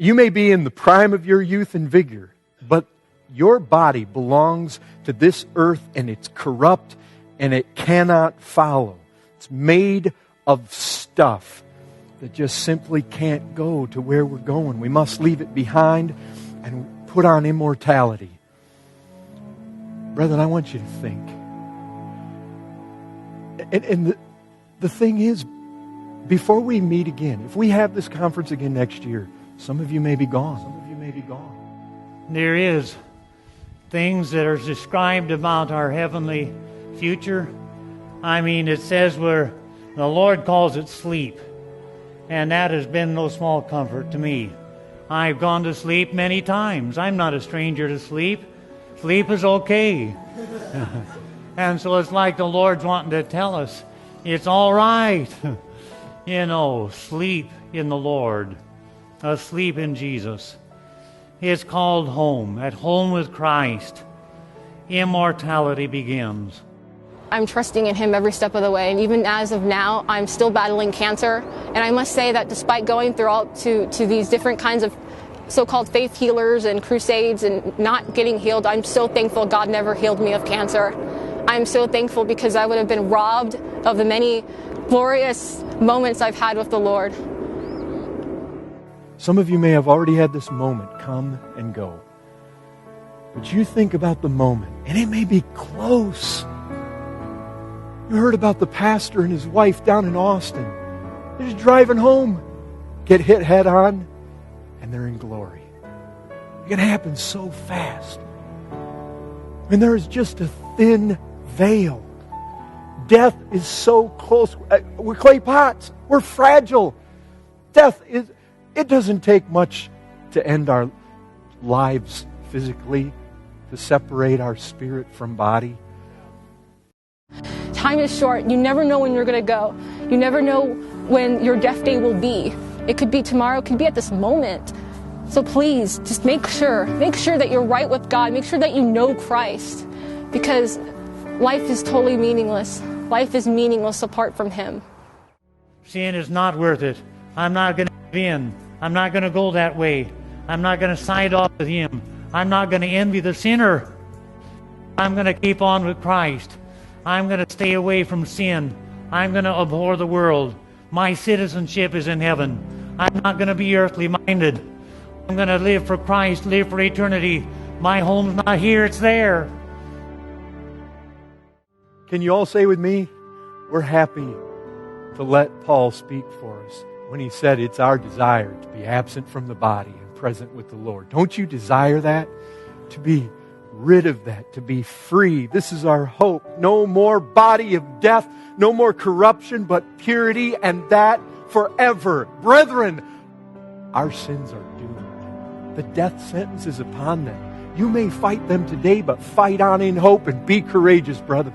You may be in the prime of your youth and vigor, but your body belongs to this earth and it's corrupt and it cannot follow. It's made of stuff that just simply can't go to where we're going. We must leave it behind and put on immortality. Brethren, I want you to think. And the thing is, before we meet again, if we have this conference again next year, some of you may be gone. Some of you may be gone. There is things that are described about our heavenly future. I mean, it says where the Lord calls it sleep. And that has been no small comfort to me. I've gone to sleep many times. I'm not a stranger to sleep. Sleep is okay. And so it's like the Lord's wanting to tell us, it's all right. Sleep in the Lord. Asleep in Jesus. It's called home. At home with Christ. Immortality begins. I'm trusting in Him every step of the way. And even as of now, I'm still battling cancer. And I must say that despite going through all to these different kinds of so-called faith healers and crusades and not getting healed, I'm so thankful God never healed me of cancer. I'm so thankful because I would have been robbed of the many glorious moments I've had with the Lord. Some of you may have already had this moment come and go. But you think about the moment, and it may be close. You heard about the pastor and his wife down in Austin. They're just driving home, get hit head on, and they're in glory. It can happen so fast. And there is just a thin veil. Death is so close. We're clay pots. We're fragile. It doesn't take much to end our lives physically, to separate our spirit from body. Time is short. You never know when you're going to go. You never know when your death day will be. It could be tomorrow. It could be at this moment. So please, just make sure that you're right with God. Make sure that you know Christ. Because life is totally meaningless. Life is meaningless apart from Him. Sin is not worth it. I'm not going to give in. I'm not going to go that way. I'm not going to side off with Him. I'm not going to envy the sinner. I'm going to keep on with Christ. I'm going to stay away from sin. I'm going to abhor the world. My citizenship is in heaven. I'm not going to be earthly minded. I'm going to live for Christ, live for eternity. My home's not here, it's there. Can you all say with me, we're happy to let Paul speak for us when he said it's our desire to be absent from the body and present with the Lord. Don't you desire that? To be rid of that, to be free. This is our hope. No more body of death, no more corruption, but purity, and that forever. Brethren, our sins are doomed. The death sentence is upon them. You may fight them today, but fight on in hope and be courageous, brother.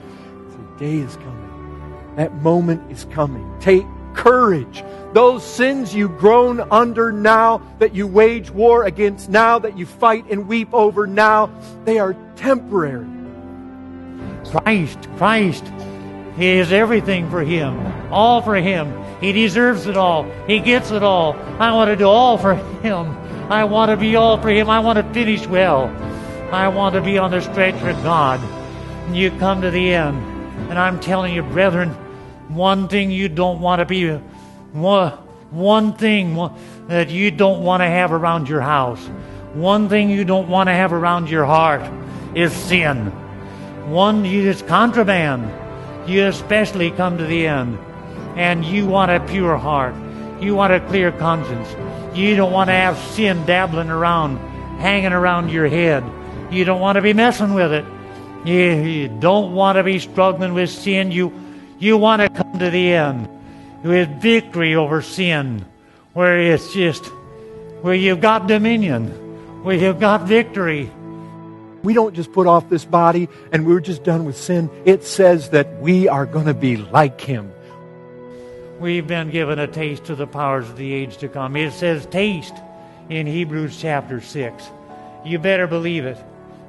The day is coming. That moment is coming. Take courage. Those sins you groan under now, that you wage war against now, that you fight and weep over now, they are temporary. Christ, He is everything for Him, all for Him. He deserves it all. He gets it all. I want to do all for Him. I want to be all for Him. I want to finish well. I want to be on the stretch for God. And you come to the end, and I'm telling you, brethren, one thing you don't want to be, one thing that you don't want to have around your house, one thing you don't want to have around your heart is sin. One, it's contraband. You especially come to the end, and you want a pure heart. You want a clear conscience. You don't want to have sin dabbling around, hanging around your head. You don't want to be messing with it. You don't want to be struggling with sin. You want to come to the end with victory over sin, where it's just, where you've got dominion, where you've got victory. We don't just put off this body and we're just done with sin. It says that we are going to be like Him. We've been given a taste of the powers of the age to come. It says taste in Hebrews chapter 6. You better believe it.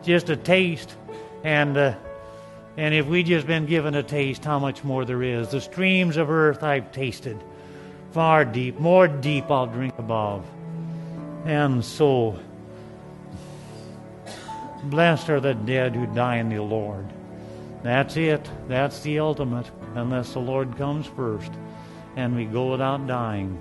Just a taste. And if we just been given a taste, how much more there is. The streams of earth I've tasted. Far deep, more deep I'll drink above. And so, blessed are the dead who die in the Lord. That's it. That's the ultimate, unless the Lord comes first and we go without dying.